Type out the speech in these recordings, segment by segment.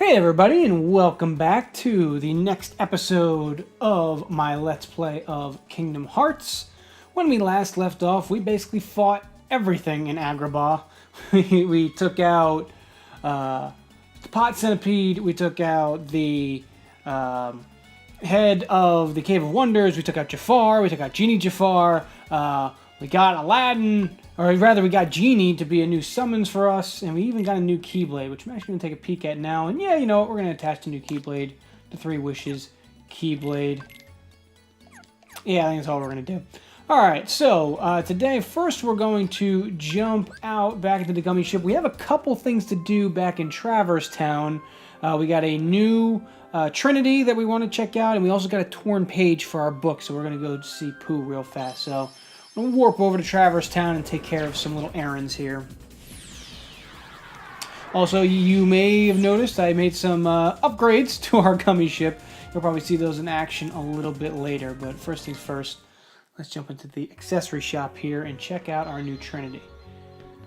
Hey everybody, and welcome back to the next episode of my Let's Play of Kingdom Hearts. When we last left off, we basically fought everything in Agrabah. We took out the Pot Centipede, we took out the head of the Cave of Wonders, we took out Jafar, we took out Genie Jafar, we got Aladdin, or rather we got Genie to be a new summons for us, and we even got a new Keyblade, which I'm actually going to take a peek at now. And yeah, you know what, we're going to attach the new Keyblade to 3 Wishes Keyblade. Yeah, I think that's all we're going to do. Alright, so today, first we're going to jump out back into the gummy ship. We have a couple things to do back in Traverse Town. We got a new Trinity that we want to check out, and we also got a torn page for our book, so we're going to go see Pooh real fast. So we'll warp over to Traverse Town and take care of some little errands here. Also, you may have noticed I made some upgrades to our gummy ship. You'll probably see those in action a little bit later, but first things first, let's jump into the accessory shop here and check out our new Trinity.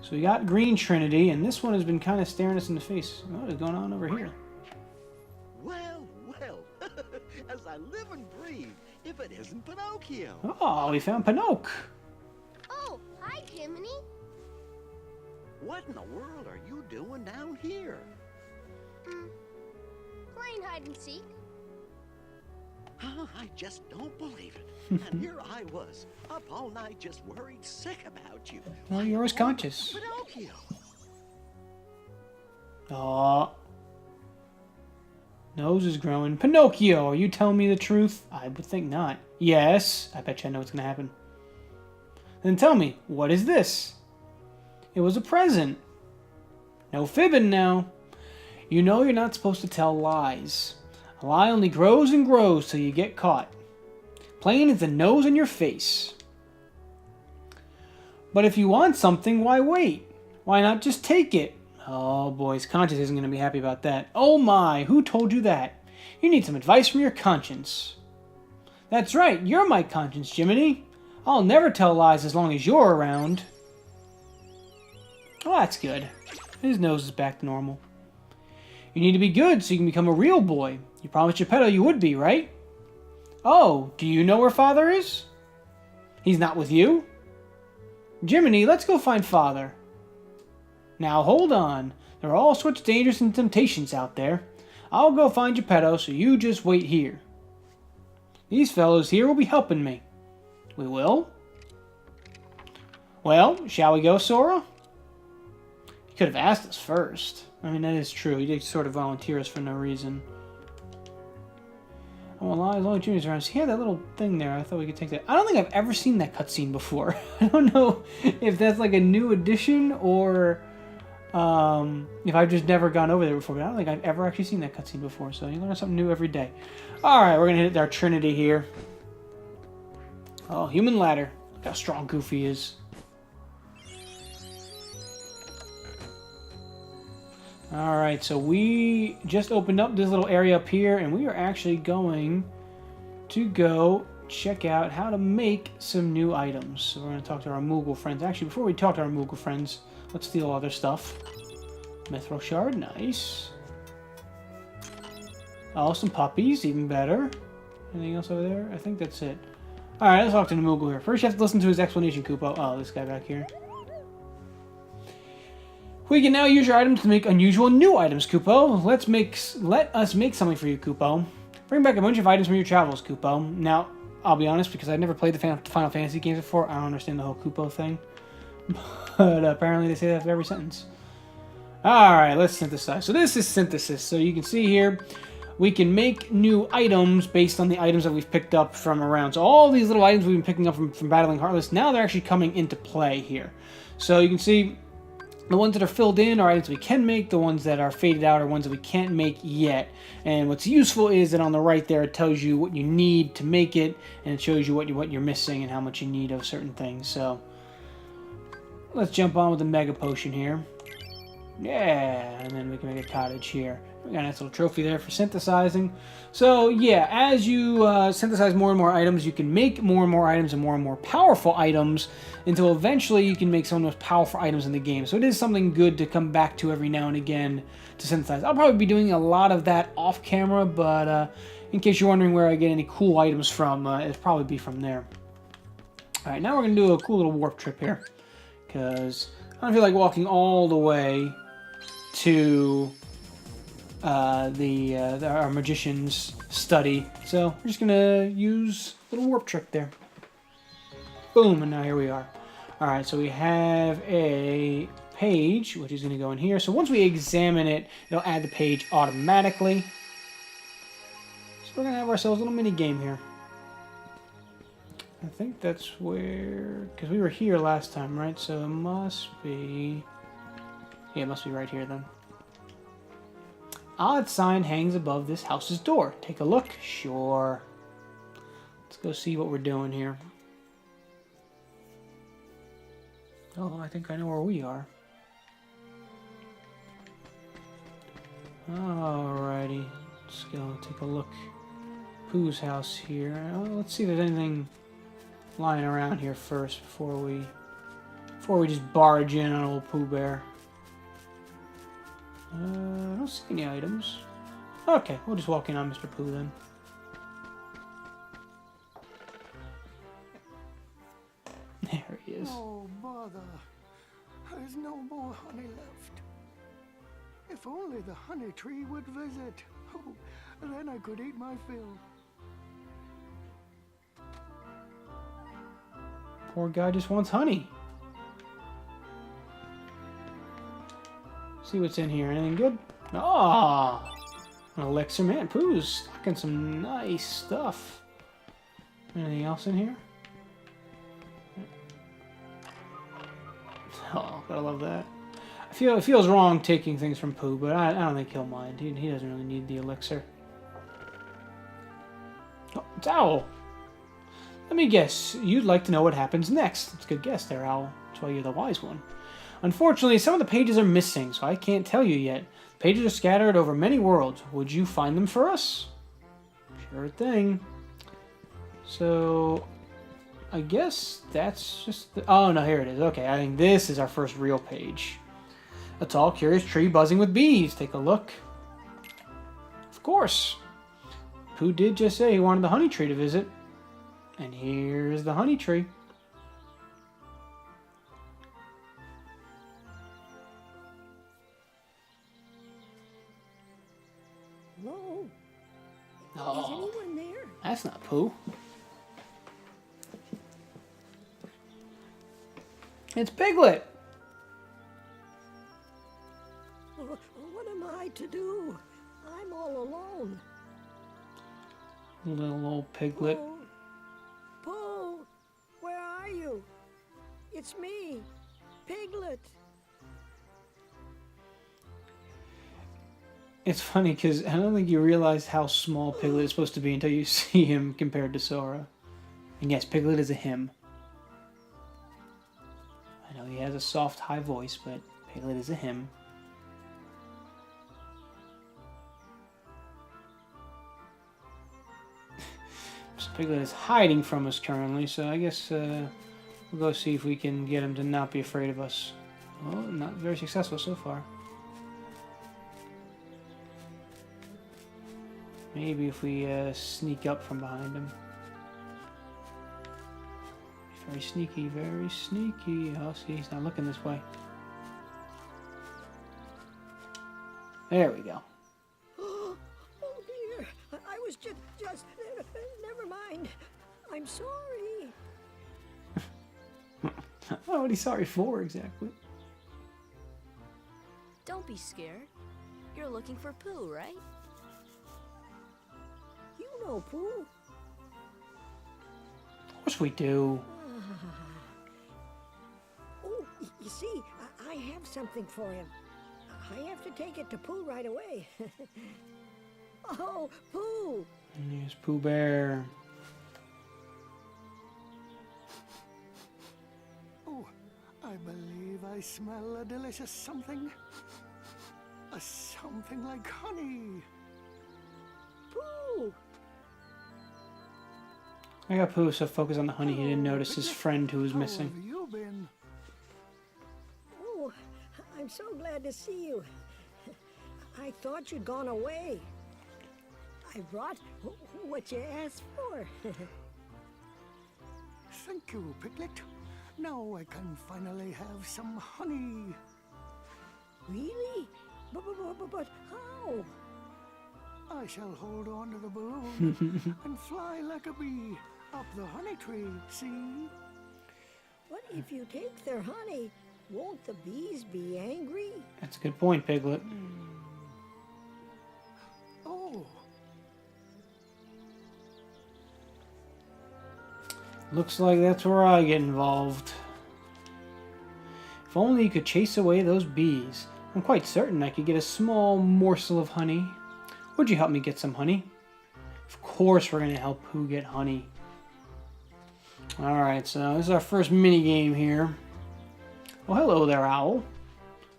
So we got Green Trinity, and this one has been kind of staring us in the face. What is going on over here? Well, as I live and breathe, if it isn't Pinocchio. Oh, we found Pinocchio. Oh, hi, Jiminy. What in the world are you doing down here? Playing hide and seek. I just don't believe it. And here I was, up all night just worried sick about you. Well, you're always conscious. Pinocchio. Aw. Nose is growing. Pinocchio, are you telling me the truth? I would think not. Yes. I bet you I know what's going to happen. Then tell me, what is this? It was a present. No fibbing now. You know you're not supposed to tell lies. A lie only grows and grows till you get caught. Plain as the nose in your face. But if you want something, why wait? Why not just take it? Oh boy, his conscience isn't going to be happy about that. Oh my, who told you that? You need some advice from your conscience. That's right, you're my conscience, Jiminy. I'll never tell lies as long as you're around. Oh, that's good. His nose is back to normal. You need to be good so you can become a real boy. You promised Geppetto you would be, right? Oh, do you know where Father is? He's not with you? Jiminy, let's go find Father. Now, hold on. There are all sorts of dangers and temptations out there. I'll go find Geppetto, so you just wait here. These fellows here will be helping me. We will? Well, shall we go, Sora? You could have asked us first. I mean, that is true. He did sort of volunteer us for no reason. Oh, well, as long as Junior's around. So he had that little thing there. I thought we could take that. I don't think I've ever seen that cutscene before. I don't know if that's like a new addition or if I've just never gone over there before. But I don't think I've ever actually seen that cutscene before. So you learn something new every day. All right, we're going to hit our Trinity here. Oh, human ladder. Look how strong Goofy is. Alright, so we just opened up this little area up here, and we are actually going to go check out how to make some new items. So we're going to talk to our Moogle friends. Actually, before we talk to our Moogle friends, let's steal all their stuff. Mithril shard, nice. Oh, some puppies, even better. Anything else over there? I think that's it. Alright, let's talk to the Moogle here. First, you have to listen to his explanation, Koopa. Oh, this guy back here. We can now use your items to make unusual new items, Koopo. Let us make something for you, Koopo. Bring back a bunch of items from your travels, Koopo. Now, I'll be honest, because I've never played the Final Fantasy games before, I don't understand the whole Koopo thing. But apparently they say that for every sentence. Alright, let's synthesize. So this is synthesis. So you can see here, we can make new items based on the items that we've picked up from around. So all these little items we've been picking up from Battling Heartless, now they're actually coming into play here. So you can see the ones that are filled in are items we can make. The ones that are faded out are ones that we can't make yet. And what's useful is that on the right there, it tells you what you need to make it, and it shows you what you're missing and how much you need of certain things. So let's jump on with the Mega Potion here. Yeah, and then we can make a cottage here. We got a nice little trophy there for synthesizing. So yeah, as you synthesize more and more items, you can make more and more items and more powerful items until eventually you can make some of the most powerful items in the game. So it is something good to come back to every now and again to synthesize. I'll probably be doing a lot of that off camera, but in case you're wondering where I get any cool items from, it'll probably be from there. Alright, now we're going to do a cool little warp trip here, because I don't feel like walking all the way to our magician's study, so we're just gonna use a little warp trick there. Boom, and now here we are. Alright, so we have a page, which is gonna go in here. So once we examine it, it'll add the page automatically. So we're gonna have ourselves a little mini game here. I think that's where, because we were here last time, right? So it must be, yeah, it must be right here then. Odd sign hangs above this house's door. Take a look. Sure. Let's go see what we're doing here. Oh, I think I know where we are. Alrighty. Let's go take a look. Pooh's house here. Let's see if there's anything lying around here first before we just barge in on old Pooh Bear. I don't see any items. Okay, we'll just walk in on Mr. Pooh then. There he is. Oh, bother. There's no more honey left. If only the honey tree would visit. Oh, then I could eat my fill. Poor guy just wants honey. See what's in here. Anything good? Ah, an elixir. Man, Pooh's stocking some nice stuff. Anything else in here? Oh, gotta love that. It feels wrong taking things from Pooh, but I don't think he'll mind. He doesn't really need the elixir. Oh, it's Owl. Let me guess. You'd like to know what happens next. That's a good guess there, Owl. That's why you're the wise one. Unfortunately, some of the pages are missing, so I can't tell you yet. Pages are scattered over many worlds. Would you find them for us? Sure thing. So, I guess that's just... Oh, no, here it is. Okay, I think this is our first real page. A tall, curious tree buzzing with bees. Take a look. Of course. Pooh did just say he wanted the honey tree to visit. And here's the honey tree. Hello? Oh, Is anyone there? that's not Pooh. It's Piglet. What am I to do? I'm all alone. Little old Piglet. Pooh, where are you? It's me, Piglet. It's funny because I don't think you realize how small Piglet is supposed to be until you see him compared to Sora. And yes, Piglet is a him. I know he has a soft, high voice, but Piglet is a him. So Piglet is hiding from us currently, so I guess we'll go see if we can get him to not be afraid of us. Well, not very successful so far. Maybe if we sneak up from behind him. Very sneaky, very sneaky. Oh, see, he's not looking this way. There we go. Oh dear, I was just, never mind. I'm sorry. Oh, what are you sorry for exactly? Don't be scared. You're looking for Pooh, right? You know, Pooh. Of course we do. Oh, you see, I have something for him. I have to take it to Pooh right away. Oh, Pooh! And here's Pooh Bear. Oh, I believe I smell a delicious something. Something like honey. Pooh! I got Pooh so focused on the honey he didn't notice his friend who was How missing. have you been? Oh, I'm so glad to see you. I thought you'd gone away. I brought what you asked for. Thank you, Piglet. Now I can finally have some honey. Really? But how? I shall hold on to the balloon and fly like a bee up the honey tree, see? But if you take their honey, won't the bees be angry? That's a good point, Piglet. Oh, Looks like that's where I get involved. If only you could chase away those bees. I'm quite certain I could get a small morsel of honey. Would you help me get some honey? Of course we're going to help Pooh get honey. Alright, so this is our first mini game here. Well, hello there, Owl.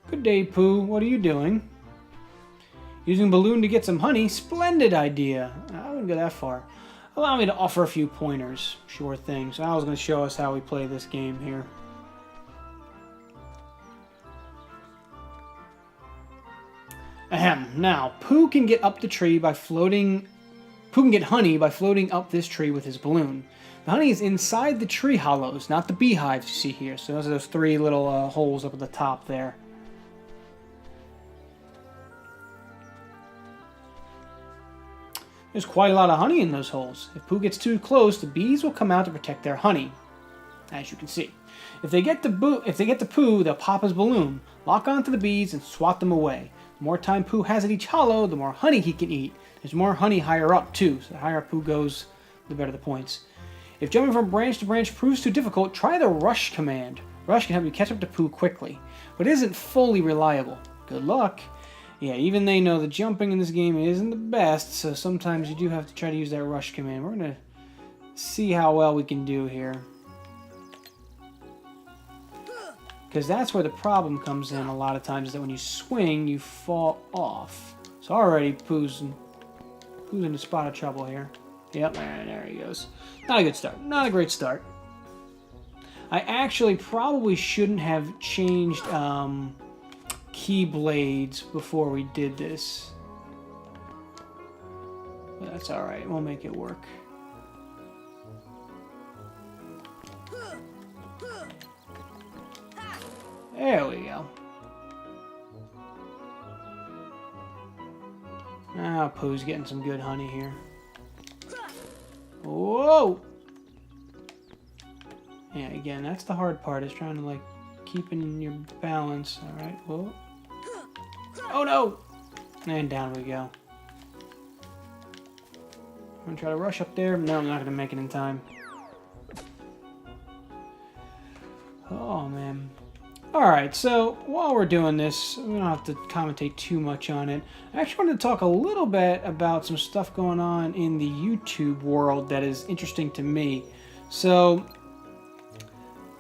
Good day, Pooh. What are you doing? Using a balloon to get some honey? Splendid idea. I wouldn't go that far. Allow me to offer a few pointers. Sure thing. So Owl's going to show us how we play this game here. Ahem. Now, Pooh can get up the tree by floating... Pooh can get honey by floating up this tree with his balloon. The honey is inside the tree hollows, not the beehives you see here. So those are those three little holes up at the top there. There's quite a lot of honey in those holes. If Pooh gets too close, the bees will come out to protect their honey, as you can see. If they get to Pooh, they'll pop his balloon, lock onto the bees, and swat them away. The more time Pooh has at each hollow, the more honey he can eat. There's more honey higher up, too, so the higher up Pooh goes, the better the points. If jumping from branch to branch proves too difficult, try the rush command. Rush can help you catch up to Pooh quickly, but it isn't fully reliable. Good luck. Yeah, even they know the jumping in this game isn't the best, so sometimes you do have to try to use that rush command. We're going to see how well we can do here. Because that's where the problem comes in a lot of times, is that when you swing, you fall off. So already Pooh's in a spot of trouble here. Yep, there he goes. Not a good start. Not a great start. I actually probably shouldn't have changed keyblades before we did this. But that's alright. We'll make it work. There we go. Ah, Pooh's getting some good honey here. Whoa! Yeah, again, that's the hard part, is trying to, like, keep in your balance. Alright, whoa. Oh no! And down we go. I'm gonna try to rush up there. No, I'm not gonna make it in time. Oh, man. Alright, so while we're doing this, we don't have to commentate too much on it. I actually wanted to talk a little bit about some stuff going on in the YouTube world that is interesting to me. So,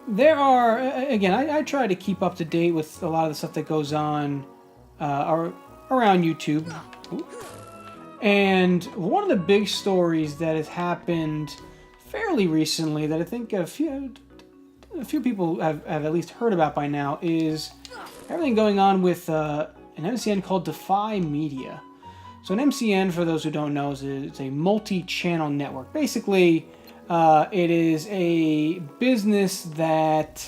there are, again, I try to keep up to date with a lot of the stuff that goes on around YouTube. And one of the big stories that has happened fairly recently that I think a few people have at least heard about by now is everything going on with an MCN called Defy Media. So an MCN, for those who don't know, is a multi-channel network. Basically, it is a business that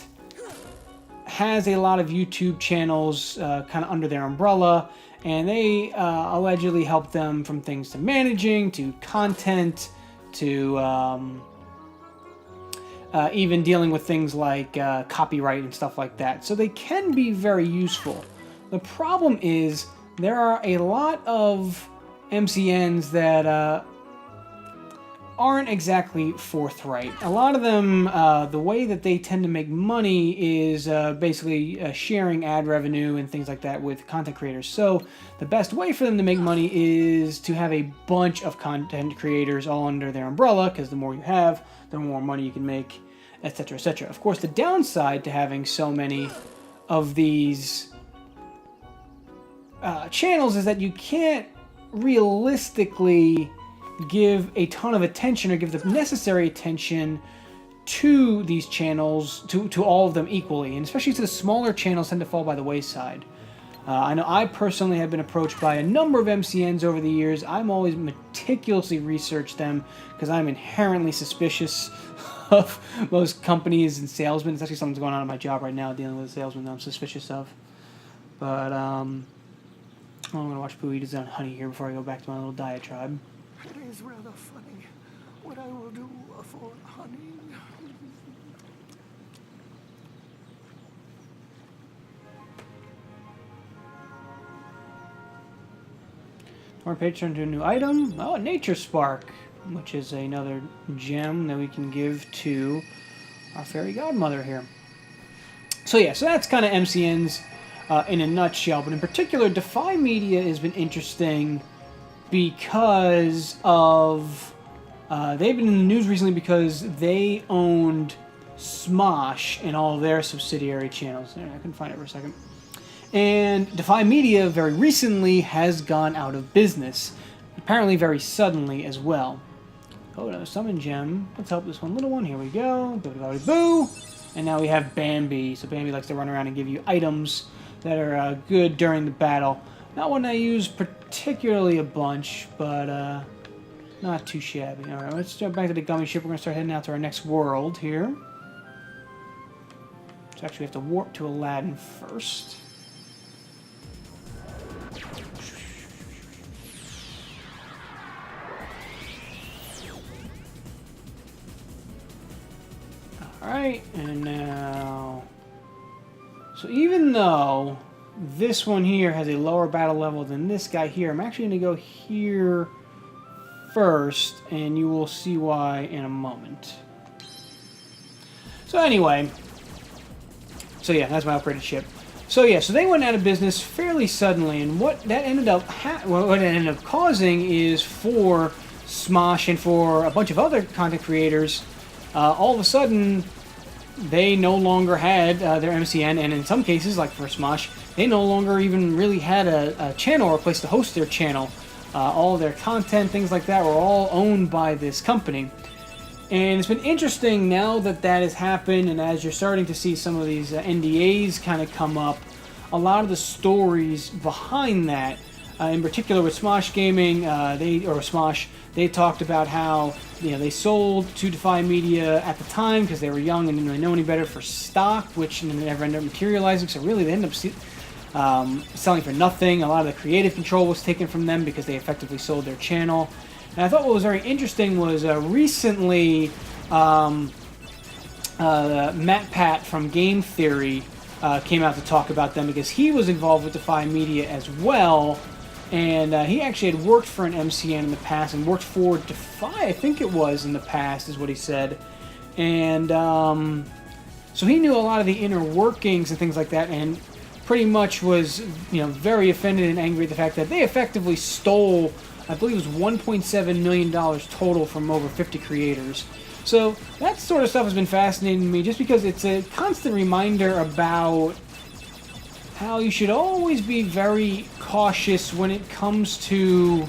has a lot of YouTube channels kind of under their umbrella, and they allegedly help them from things to managing, to content, to even dealing with things like copyright and stuff like that. So they can be very useful. The problem is there are a lot of MCNs that aren't exactly forthright. A lot of them, the way that they tend to make money is basically sharing ad revenue and things like that with content creators. So the best way for them to make money is to have a bunch of content creators all under their umbrella, because the more you have, the more money you can make, etc., etc. Of course, the downside to having so many of these channels is that you can't realistically give a ton of attention or give the necessary attention to these channels, to all of them equally, and especially to the smaller channels tend to fall by the wayside. I know I personally have been approached by a number of MCNs over the years. I'm always meticulously research them because I'm inherently suspicious of most companies and salesmen. It's actually something's going on in my job right now, dealing with a salesman that I'm suspicious of. But I'm going to watch Pooh eat his own honey here before I go back to my little diatribe. It is rather funny what I will do for honey. Our page turned to a new item. Oh, a nature spark, which is another gem that we can give to our fairy godmother here. So yeah, so that's kind of MCNs in a nutshell. But in particular, Defy Media has been interesting because of they've been in the news recently because they owned Smosh and all their subsidiary channels. I couldn't find it for a second. And Defy Media very recently has gone out of business, apparently very suddenly as well. Oh, another summon gem. Let's help this one little one. Here we go. Boo! And now we have Bambi. So Bambi likes to run around and give you items that are good during the battle. Not one I use particularly a bunch, but not too shabby. All right, let's jump back to the gummy ship. We're going to start heading out to our next world here. So actually we have to warp to Aladdin first. Alright, and now... So even though this one here has a lower battle level than this guy here, I'm actually going to go here first, and you will see why in a moment. So anyway, so yeah, that's my upgraded ship. So yeah, so they went out of business fairly suddenly, and what that ended up causing is for Smosh and for a bunch of other content creators, all of a sudden they no longer had their MCN, and in some cases, like for Smosh, they no longer even really had a channel or a place to host their channel. All their content, things like that, were all owned by this company. And it's been interesting now that that has happened, and as you're starting to see some of these NDAs kind of come up, a lot of the stories behind that, in particular with Smosh Gaming, Smosh, they talked about how they sold to Defy Media at the time because they were young and didn't really know any better for stock, which never ended up materializing. So really, they ended up selling for nothing. A lot of the creative control was taken from them because they effectively sold their channel. And I thought what was very interesting was recently Matt Pat from Game Theory came out to talk about them because he was involved with Defy Media as well. And he actually had worked for an MCN in the past and worked for Defy, I think it was, in the past, is what he said. And so he knew a lot of the inner workings and things like that, and pretty much was, very offended and angry at the fact that they effectively stole, I believe it was $1.7 million total from over 50 creators. So that sort of stuff has been fascinating to me just because it's a constant reminder about how you should always be very cautious when it comes to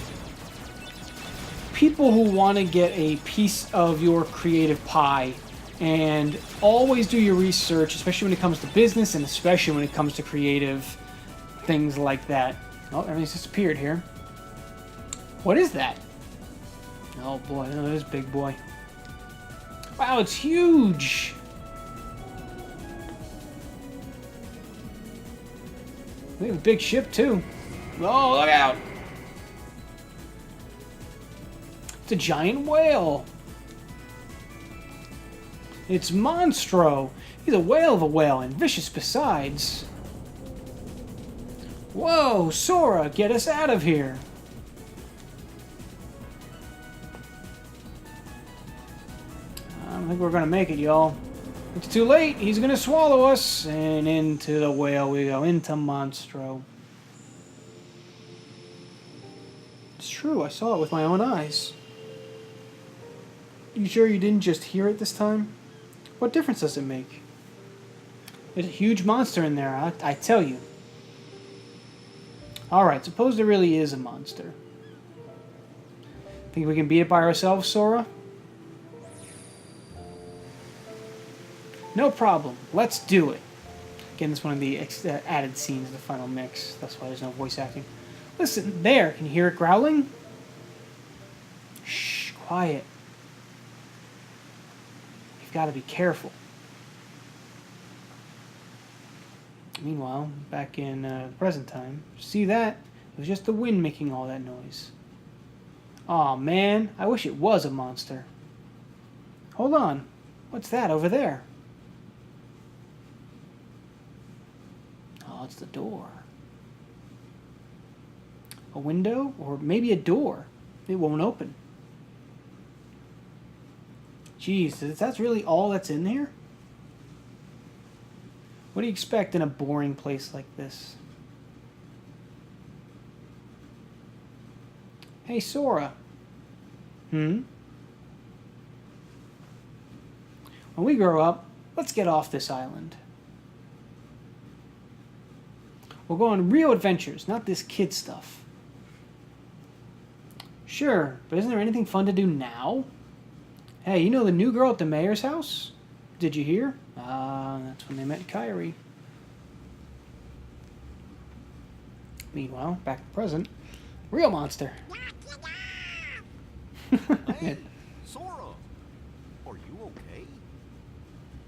people who want to get a piece of your creative pie. And always do your research, especially when it comes to business and especially when it comes to creative things like that. Oh, everything's disappeared here. What is that? Oh boy, that is big boy. Wow, it's huge! We have a big ship too. Oh, look out! It's a giant whale. It's Monstro. He's a whale of a whale and vicious besides. Whoa, Sora, get us out of here. I don't think we're gonna make it, y'all. It's too late. He's gonna swallow us. And into the whale we go, into Monstro. It's true, I saw it with my own eyes. You sure you didn't just hear it this time? What difference does it make? There's a huge monster in there, I tell you. Alright, suppose there really is a monster. Think we can beat it by ourselves, Sora? No problem. Let's do it. Again, this is one of the added scenes of the final mix. That's why there's no voice acting. Listen, there. Can you hear it growling? Shh, quiet. You've got to be careful. Meanwhile, back in present time, see that? It was just the wind making all that noise. Aw, man. I wish it was a monster. Hold on. What's that over there? Oh, it's the door. A window? Or maybe a door. It won't open. Jeez, that's really all that's in there? What do you expect in a boring place like this? Hey, Sora. When we grow up, let's get off this island. We'll go on real adventures, not this kid stuff. Sure, but isn't there anything fun to do now? Hey, you know the new girl at the mayor's house? Did you hear? That's when they met Kyrie. Meanwhile, back in the present, real monster. Hey, Sora, are you okay?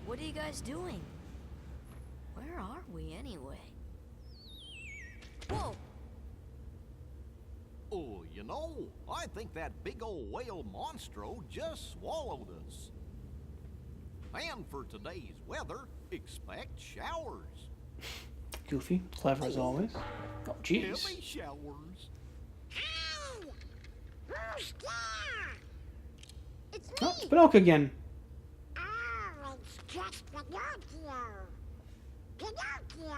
What are you guys doing? Where are we anyway? Whoa! Oh, you know, I think that big old whale Monstro just swallowed us. And for today's weather, expect showers. Goofy, clever as always. Oh, jeez. Heavy showers. Who's there? It's me. Oh, it's Pinocchio again. Oh, it's just Pinocchio. Pinocchio.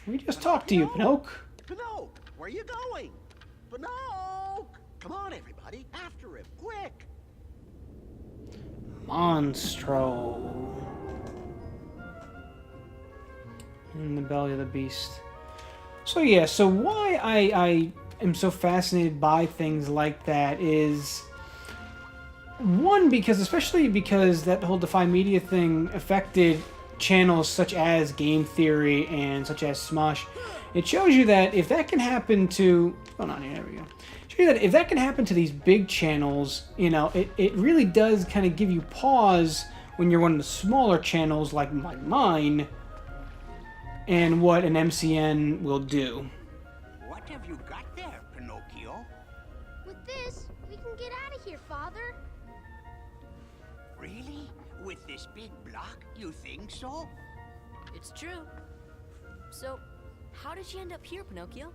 We just talked to you, Pinocchio. Pinocchio, where you going? Pinocchio! Come on, everybody, after him, quick! Monstro. In the belly of the beast. So yeah, so why I am so fascinated by things like that is... One, especially because that whole Defy Media thing affected channels such as Game Theory and such as Smosh. It shows you that if that can happen to... What's going on here? There we go. Shows you that if that can happen to these big channels, you know, it really does kind of give you pause when you're one of the smaller channels like mine and what an MCN will do. What have you got there, Pinocchio? With this, we can get out of here, Father. Really? With this big block, you think so? It's true. So, how did you end up here, Pinocchio?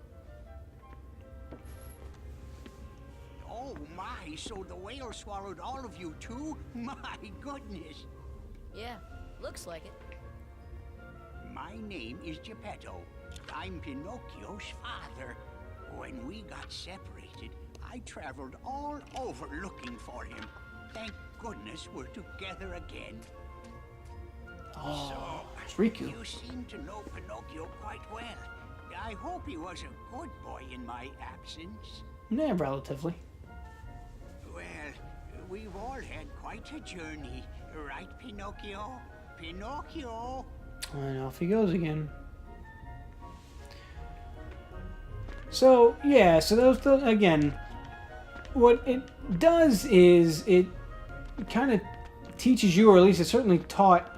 Oh my, so the whale swallowed all of you too? My goodness. Yeah, looks like it. My name is Geppetto. I'm Pinocchio's father. When we got separated, I traveled all over looking for him. Thank goodness we're together again. Oh, it's Riku. You seem to know Pinocchio quite well. I hope he was a good boy in my absence. Yeah, relatively. Well, we've all had quite a journey, right, Pinocchio? Pinocchio! And off he goes again. So, yeah, so those again, what it does is it kind of teaches you, or at least it certainly taught,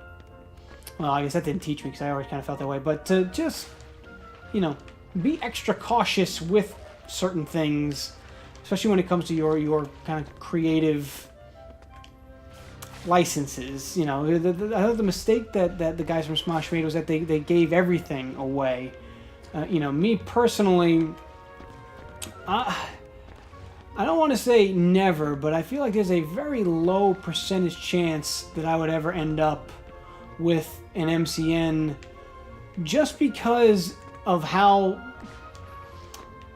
well, I guess that didn't teach me because I always kind of felt that way, but to just, you know, be extra cautious with certain things, especially when it comes to your kind of creative licenses. You know, I thought the mistake that the guys from Smosh made was that they gave everything away. You know, me personally, I don't want to say never, but I feel like there's a very low percentage chance that I would ever end up with an MCN just because of how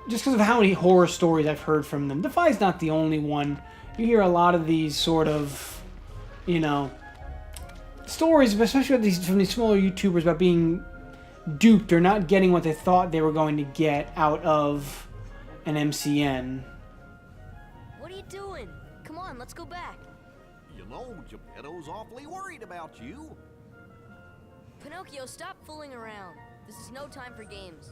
many horror stories I've heard from them. Defy's not the only one. You hear a lot of these sort of, you know, stories, especially from these smaller YouTubers, about being duped or not getting what they thought they were going to get out of an MCN. What are you doing? Come on, let's go back. You know, Geppetto's awfully worried about you. Pinocchio, stop fooling around. This is no time for games.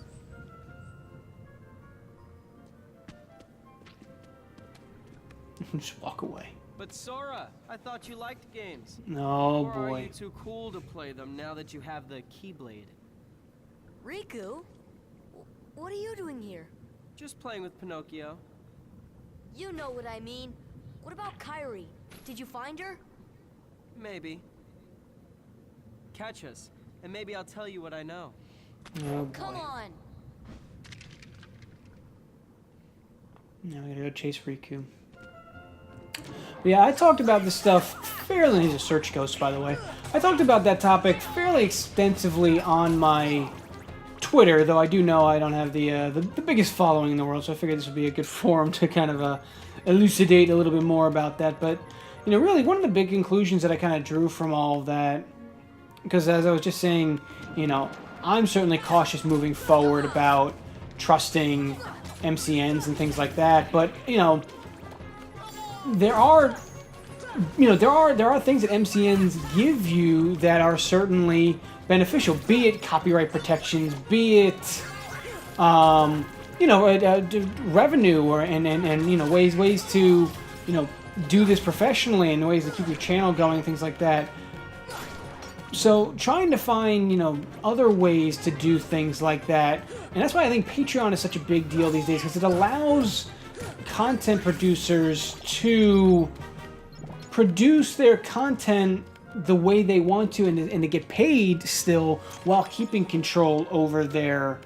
Just walk away. But Sora, I thought you liked games. Oh Or are boy. you too cool to play them now that you have the Keyblade? Riku? What are you doing here? Just playing with Pinocchio. You know what I mean. What about Kairi? Did you find her? Maybe. Catch us, and maybe I'll tell you what I know. Oh Come boy. on. Now I gotta go chase Riku. But yeah, I talked about this stuff fairly. He's a search ghost, by the way. I talked about that topic fairly extensively on my Twitter, though I do know I don't have the biggest following in the world, so I figured this would be a good forum to kind of elucidate a little bit more about that. But you know, really, one of the big conclusions that I kind of drew from all of that, because as I was just saying, you know, I'm certainly cautious moving forward about trusting MCNs and things like that. But you know, there are things that MCNs give you that are certainly beneficial. Be it copyright protections, be it revenue, or and you know, ways to do this professionally, and ways to keep your channel going, things like that. So trying to find, other ways to do things like that. And that's why I think Patreon is such a big deal these days, because it allows content producers to produce their content the way they want to, and to get paid still while keeping control over their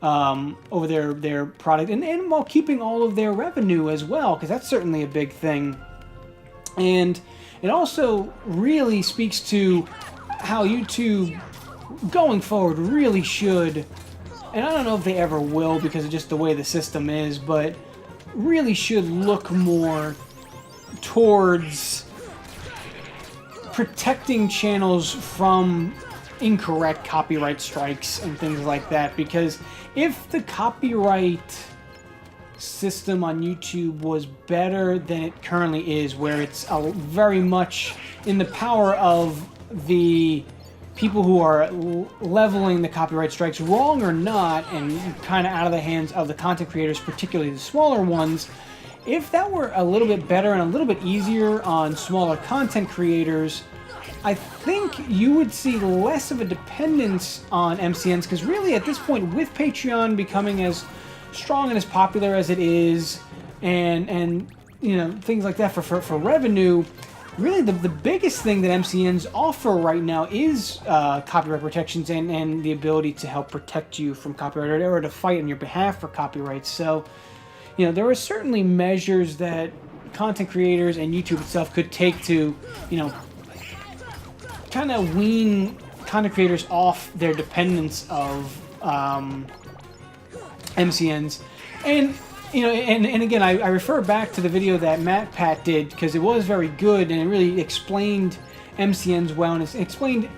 product, and while keeping all of their revenue as well, because that's certainly a big thing. And it also really speaks to how YouTube going forward really should, and I don't know if they ever will because of just the way the system is, but really should look more towards protecting channels from incorrect copyright strikes and things like that. Because if the copyright system on YouTube was better than it currently is, where it's very much in the power of the people who are leveling the copyright strikes, wrong or not, and kind of out of the hands of the content creators, particularly the smaller ones, if that were a little bit better and a little bit easier on smaller content creators, I think you would see less of a dependence on MCNs, because really at this point, with Patreon becoming as strong and as popular as it is, and things like that for revenue, really the biggest thing that MCNs offer right now is copyright protections and the ability to help protect you from copyright, or to fight on your behalf for copyrights. So, there are certainly measures that content creators and YouTube itself could take to, kind of wean content creators off their dependence of MCNs. And and again, I refer back to the video that MatPat did, because it was very good, and it really explained MCNs well, and it explained,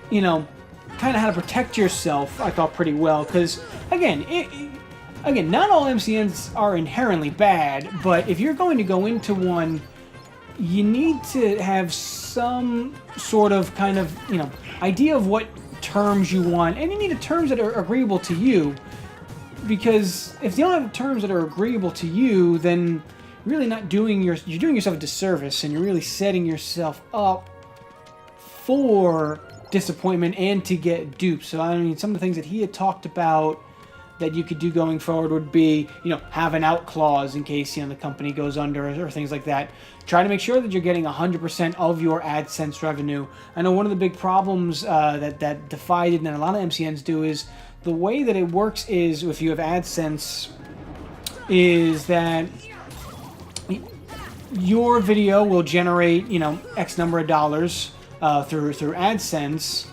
kind of how to protect yourself, I thought, pretty well. Because, again, not all MCNs are inherently bad, but if you're going to go into one, you need to have some sort of kind of, idea of what terms you want, and you need terms that are agreeable to you. Because if you don't have terms that are agreeable to you, then you're really not doing you're doing yourself a disservice, and you're really setting yourself up for disappointment and to get duped. So I mean, some of the things that he had talked about that you could do going forward would be, have an out clause in case, the company goes under, or things like that. Try to make sure that you're getting 100% of your AdSense revenue. I know one of the big problems that Defy did, and a lot of MCNs do, is the way that it works is, if you have AdSense, is that your video will generate, X number of dollars through AdSense,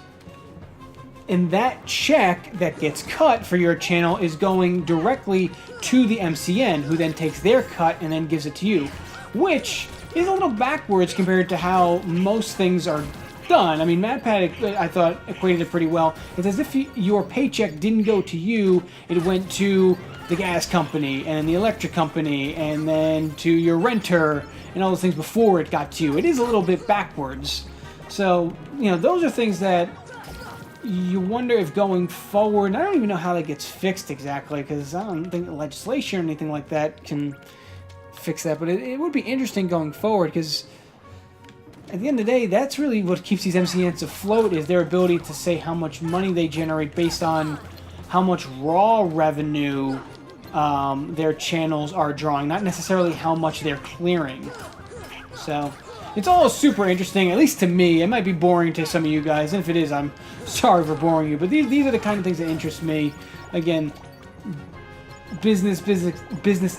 and that check that gets cut for your channel is going directly to the MCN, who then takes their cut and then gives it to you, which is a little backwards compared to how most things are done. I mean, MatPat, I thought, equated it pretty well. It's as if your paycheck didn't go to you, it went to the gas company, and the electric company, and then to your renter, and all those things before it got to you. It is a little bit backwards. So, you know, those are things that you wonder if going forward, and I don't even know how that gets fixed exactly, because I don't think legislation or anything like that can fix that, but it would be interesting going forward, because at the end of the day, that's really what keeps these MCNs afloat, is their ability to say how much money they generate based on how much raw revenue their channels are drawing, not necessarily how much they're clearing. So, it's all super interesting, at least to me. It might be boring to some of you guys, and if it is, I'm sorry for boring you, but these are the kind of things that interest me. Again, business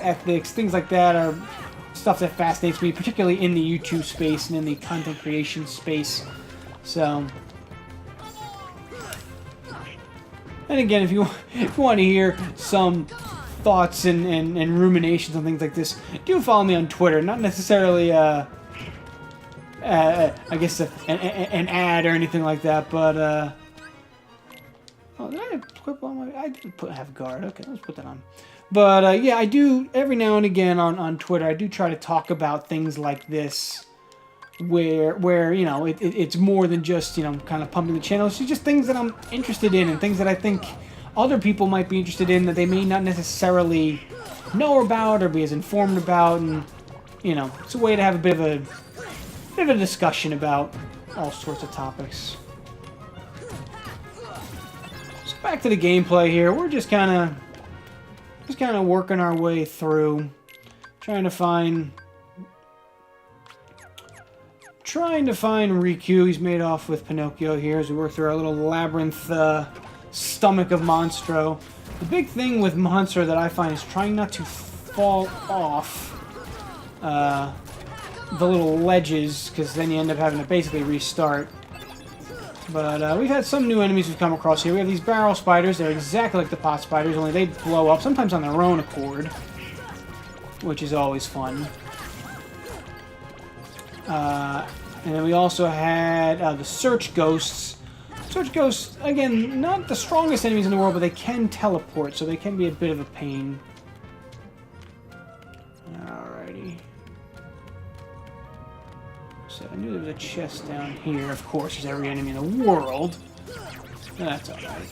ethics, things like that are stuff that fascinates me, particularly in the YouTube space and in the content creation space. So, and again, if you want to hear some thoughts and ruminations on things like this, do follow me on Twitter. Not necessarily, I guess, an ad or anything like that, but, oh, did I equip all my... I did have guard. Okay, let's put that on. But, yeah, I do, every now and again on Twitter, I do try to talk about things like this, where you know, it's more than just, you know, kind of pumping the channel. It's just things that I'm interested in and things that I think other people might be interested in that they may not necessarily know about or be as informed about, and, you know, it's a way to have a bit of a discussion about all sorts of topics. So back to the gameplay here. We're just kind of working our way through, trying to find Riku. He's made off with Pinocchio here as we work through our little labyrinth stomach of Monstro. The big thing with Monstro that I find is trying not to fall off the little ledges, because then you end up having to basically restart. But we've had some new enemies we've come across here. We have these barrel spiders. They're exactly like the pot spiders, only they blow up, sometimes on their own accord, which is always fun. And then we also had the search ghosts. Search ghosts, again, not the strongest enemies in the world, but they can teleport, so they can be a bit of a pain. Alrighty. So I knew there was a chest down here. Of course, there's every enemy in the world. That's alright.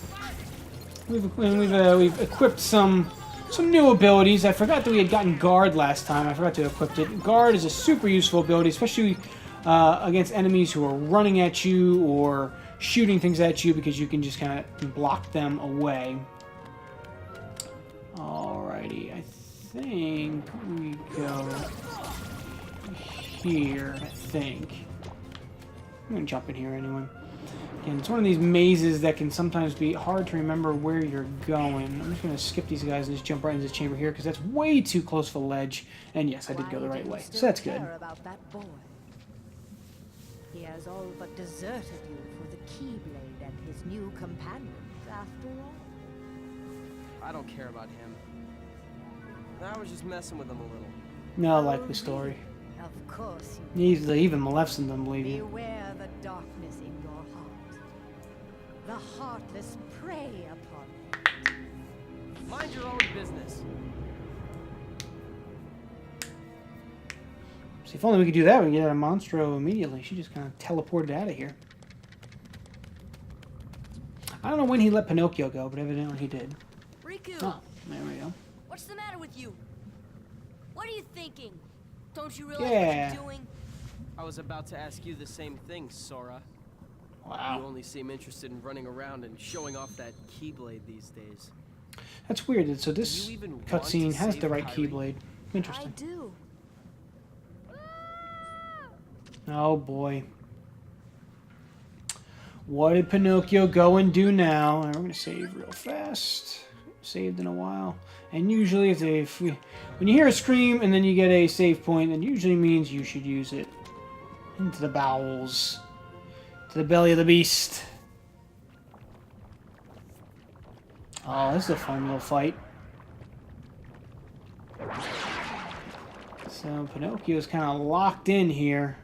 We've equipped some new abilities. I forgot that we had gotten Guard last time. I forgot to equip it. Guard is a super useful ability, especially against enemies who are running at you or shooting things at you, because you can just kind of block them away. Alrighty, I think we go here, I think. I'm going to jump in here anyway. Again, it's one of these mazes that can sometimes be hard to remember where you're going. I'm just going to skip these guys and just jump right into this chamber here, because that's way too close for the ledge. And yes, I did go the right way, so that's good. About that boy? He has all but deserted you for the Keyblade and his new companions, after all. I don't care about him. I was just messing with him a little. No, likely story. Of course you do. Even Maleficent doesn't believe you. Beware the darkness in your heart. The heartless prey upon it. Mind your own business. See, if only we could do that, we could get out of Monstro immediately. She just kind of teleported out of here. I don't know when he let Pinocchio go, but evidently he did. Riku! Oh, there we go. What's the matter with you? What are you thinking? Don't you realize Yeah. what you're doing? I was about to ask you the same thing, Sora. Wow. You only seem interested in running around and showing off that Keyblade these days. That's weird. So this Do you even want cutscene to has save the right Kyrie? Keyblade. I Interesting. do. Oh boy. What did Pinocchio go and do now? And we're going to save real fast. Saved in a while. And usually when you hear a scream and then you get a save point, then usually means you should use it. Into the bowels. To the belly of the beast. Oh, this is a fun little fight. So Pinocchio's kind of locked in here.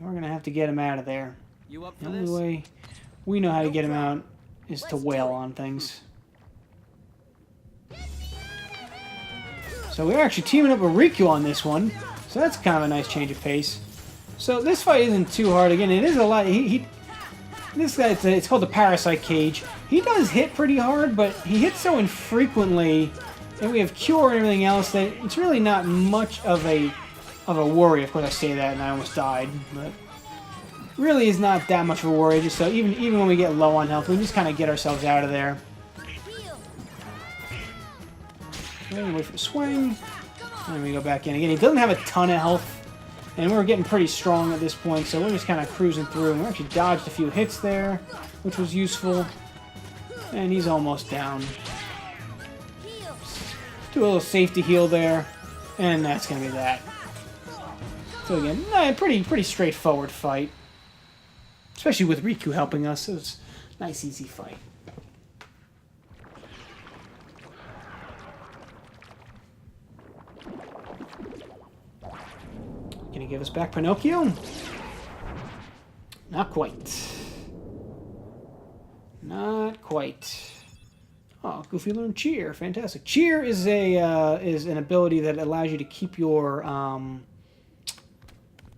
We're gonna have to get him out of there. You up The for only this? way we know how to get him out is to Let's do wail it. on things. So we're actually teaming up with Riku on this one, so that's kind of a nice change of pace. So this fight isn't too hard. Again, it is a lot. This guy, it's called the Parasite Cage. He does hit pretty hard, but he hits so infrequently, and we have Cure and everything else that it's really not much of a worry. Of course, I say that and I almost died, but really is not that much of a worry. Just so even when we get low on health, we just kind of get ourselves out of there. Okay, wait for the swing. And we go back in again. He doesn't have a ton of health. And we're getting pretty strong at this point, so we're just kind of cruising through. And we actually dodged a few hits there, which was useful. And he's almost down. Do a little safety heal there, and that's going to be that. So again, pretty straightforward fight. Especially with Riku helping us. It was a nice, easy fight. Gonna give us back Pinocchio? Not quite. Not quite. Oh, Goofy learned Cheer. Fantastic. Cheer is an ability that allows you to keep your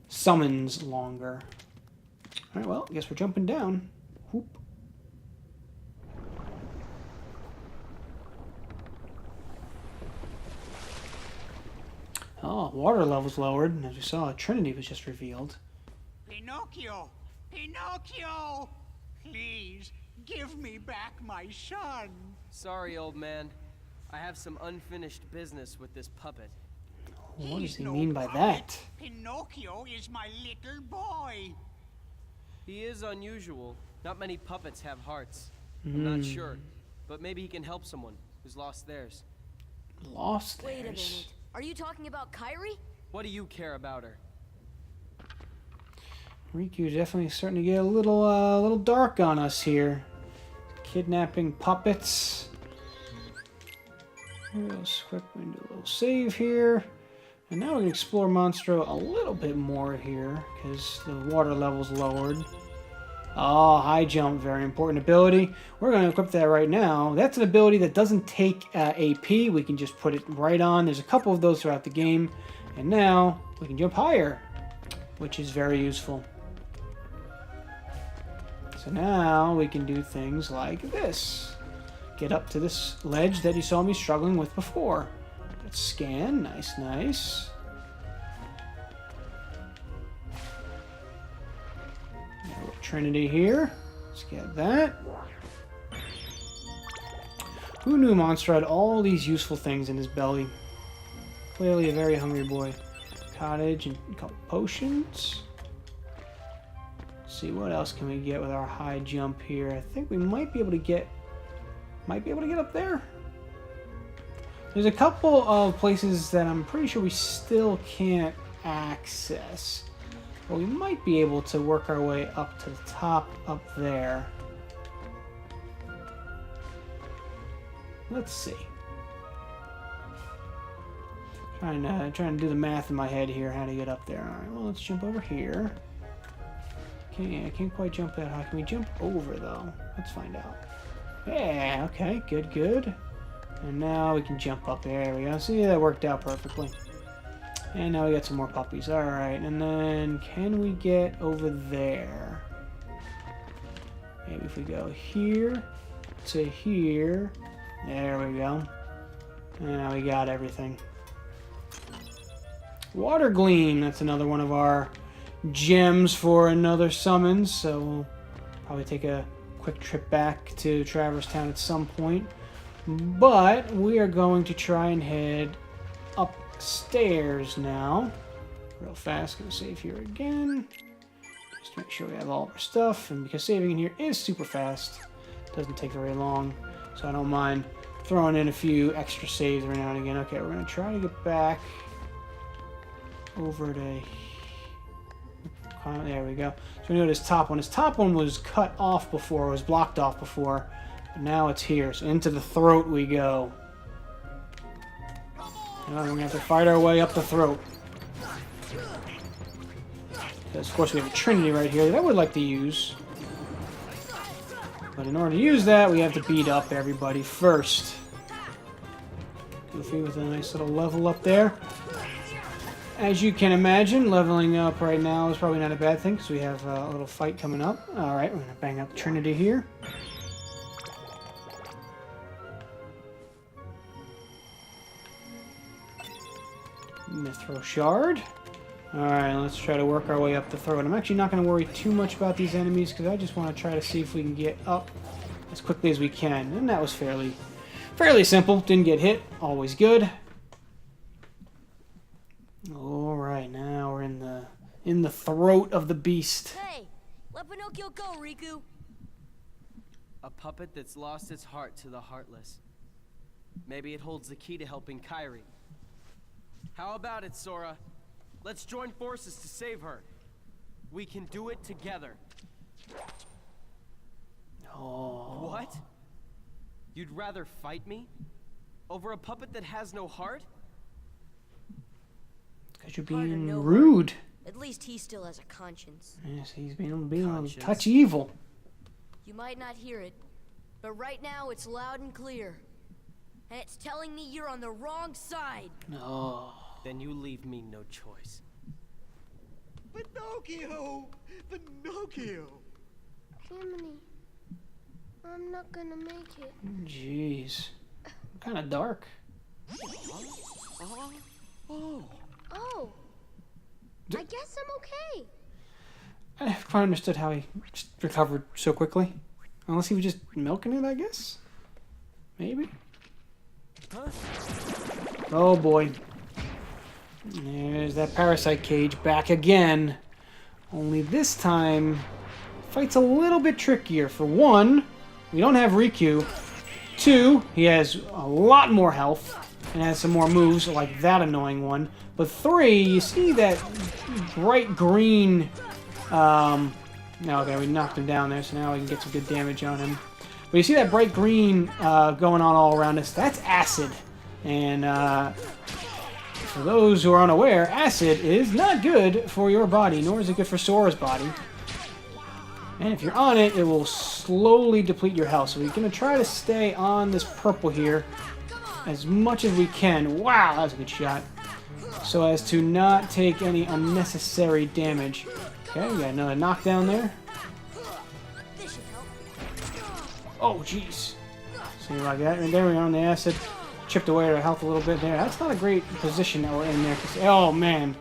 summons longer. All right. Well, I guess we're jumping down. Whoop. Oh, water level's lowered. As we saw, Trinity was just revealed. Pinocchio! Pinocchio! Please, give me back my son. Sorry, old man. I have some unfinished business with this puppet. What does he no mean by puppet. that? Pinocchio is my little boy. He is unusual. Not many puppets have hearts. I'm not sure, but maybe he can help someone who's lost theirs. Lost Wait a theirs. minute. Are you talking about Kyrie? What do you care about her? Riku's definitely starting to get a little dark on us here. Kidnapping puppets. Let's quick do a little save here. And now we can explore Monstro a little bit more here, because the water level's lowered. Oh, high jump, very important ability. We're going to equip that right now. That's an ability that doesn't take AP. We can just put it right on. There's a couple of those throughout the game. And now we can jump higher, which is very useful. So now we can do things like this. Get up to this ledge that you saw me struggling with before. Let's scan. Nice, nice. Trinity here. Let's get that. Who knew Monstro had all these useful things in his belly? Clearly a very hungry boy. Cottage and a couple potions. Let's see, what else can we get with our high jump here? I think we might be able to get up there. There's a couple of places that I'm pretty sure we still can't access. But we might be able to work our way up to the top up there. Let's see. Trying to do the math in my head here, how to get up there. All right, well, let's jump over here. Okay, I can't quite jump that high. Can we jump over, though? Let's find out. Yeah, okay, good, good. And now we can jump up. There we go. See, that worked out perfectly. And now we got some more puppies. Alright, and then can we get over there? Maybe if we go here to here. There we go. And now we got everything. Water Gleam. That's another one of our gems for another summons. So we'll probably take a quick trip back to Traverse Town at some point. But we are going to try and head upstairs now. Real fast, gonna save here again. Just to make sure we have all of our stuff. And because saving in here is super fast, doesn't take very long. So I don't mind throwing in a few extra saves every now and again. Okay, we're gonna try to get back over to... There we go. So we know this top one. This top one was cut off before, was blocked off before. But now it's here. So into the throat we go. Now we're going to have to fight our way up the throat. Because, of course, we have a Trinity right here that I would like to use. But in order to use that, we have to beat up everybody first. Goofy with a nice little level up there. As you can imagine, leveling up right now is probably not a bad thing, because we have a little fight coming up. Alright, we're going to bang up Trinity here. Mithril Shard. Alright, let's try to work our way up the throat. I'm actually not going to worry too much about these enemies, because I just want to try to see if we can get up as quickly as we can. And that was fairly simple. Didn't get hit. Always good. Alright, now we're in the throat of the beast. Hey, let Pinocchio go, Riku. A puppet that's lost its heart to the heartless. Maybe it holds the key to helping Kairi. How about it, Sora? Let's join forces to save her. We can do it together. Oh. What? You'd rather fight me? Over a puppet that has no heart? Because you're Heart or being no rude. At least he still has a conscience. Yes, he's being a Conscience. touch evil. You might not hear it, but right now it's loud and clear. And it's telling me you're on the wrong side. Oh. Then you leave me no choice. Pinocchio! Pinocchio! Jiminy, I'm not gonna make it. Jeez. Kind of dark. Oh, I guess I'm okay. I never quite understood how he just recovered so quickly. Unless he was just milking it, I guess? Maybe? Oh boy. There's that parasite cage back again. Only this time, fight's a little bit trickier. For one, we don't have Riku. Two, he has a lot more health and has some more moves like that annoying one. But three, you see that bright green... okay, we knocked him down there, so now we can get some good damage on him. But you see that bright green going on all around us? That's acid. And for those who are unaware, acid is not good for your body, nor is it good for Sora's body. And if you're on it, it will slowly deplete your health. So we're going to try to stay on this purple here as much as we can. Wow, that was a good shot. So as to not take any unnecessary damage. Okay, we got another knockdown there. This should help. Oh, jeez. See, like that. And there we go on the acid. Chipped away at our health a little bit there. That's not a great position that we're in there. Oh, man.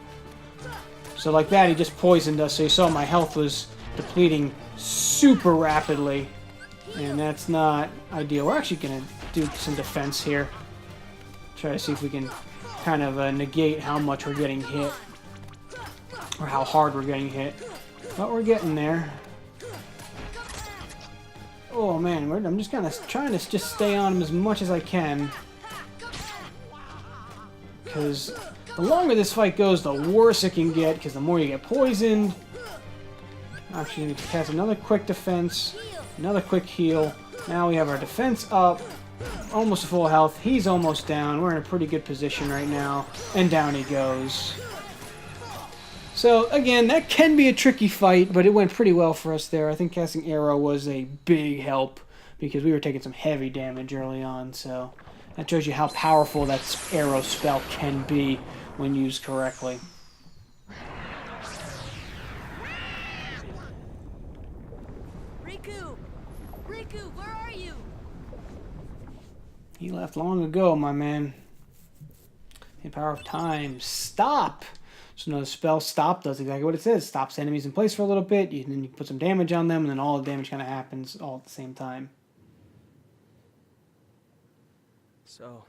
So like that, he just poisoned us. So you saw my health was depleting super rapidly. And that's not ideal. We're actually going to do some defense here. Try to see if we can kind of negate how much we're getting hit. Or how hard we're getting hit. But we're getting there. Oh man, I'm just kind of trying to just stay on him as much as I can. Because the longer this fight goes, the worse it can get. Because the more you get poisoned. Actually, we need to cast another quick defense. Another quick heal. Now we have our defense up. Almost full health. He's almost down. We're in a pretty good position right now. And down he goes. So, again, that can be a tricky fight, but it went pretty well for us there. I think casting Arrow was a big help, because we were taking some heavy damage early on, so that shows you how powerful that Arrow spell can be when used correctly. Riku! Riku, where are you? He left long ago, my man. The power of time. Stop! So the spell stop does exactly what it says. Stops enemies in place for a little bit, and then you put some damage on them, and then all the damage kind of happens all at the same time. So,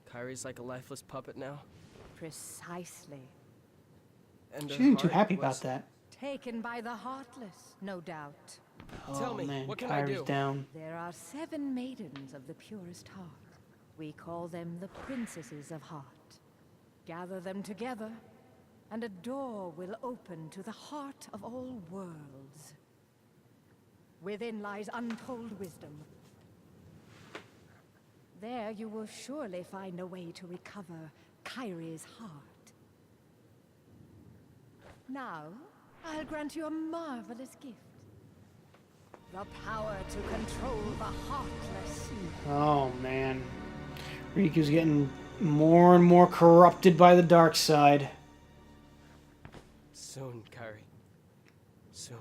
Kairi's like a lifeless puppet now? Precisely. And She her isn't too heart happy was- about that. Taken by the heartless, no doubt. Tell Oh me, man, what can I Kairi's do? down. There are 7 maidens of the purest heart. We call them the princesses of heart. Gather them together, and a door will open to the heart of all worlds. Within lies untold wisdom. There you will surely find a way to recover Kairi's heart. Now, I'll grant you a marvelous gift. The power to control the heartless. Oh, man. Riku's getting more and more corrupted by the dark side. Soon, Kairi. Soon.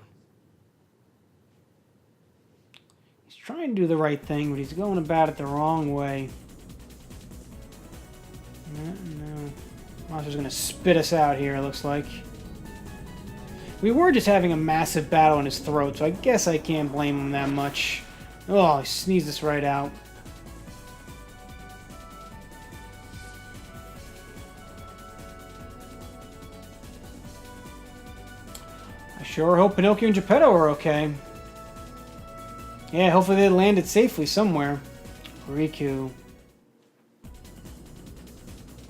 He's trying to do the right thing, but he's going about it the wrong way. No. Monster's gonna spit us out here, it looks like. We were just having a massive battle in his throat, so I guess I can't blame him that much. Oh, he sneezed us right out. I sure hope Pinocchio and Geppetto are okay. Yeah, hopefully they landed safely somewhere. Riku.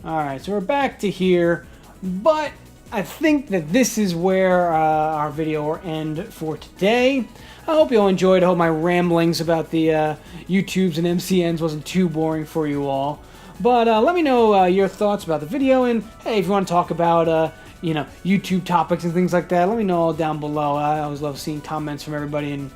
Alright, so we're back to here, but I think that this is where our video will end for today. I hope you all enjoyed. I hope my ramblings about the YouTubes and MCNs wasn't too boring for you all. But let me know your thoughts about the video, and hey, if you want to talk about you know, YouTube topics and things like that, let me know all down below. I always love seeing comments from everybody and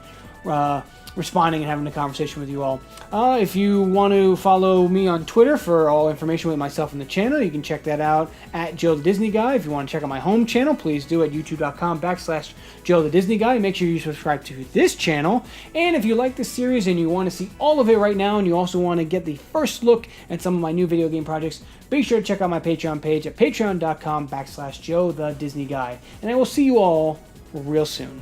responding and having a conversation with you all. If you want to follow me on Twitter for all information with myself and the channel, you can check that out at Joe the Disney Guy. If you want to check out my home channel, please do at youtube.com/Joe the Disney Guy. Make sure you subscribe to this channel. And if you like this series and you want to see all of it right now, and you also want to get the first look at some of my new video game projects, be sure to check out my Patreon page at patreon.com/Joe the Disney Guy. And I will see you all real soon.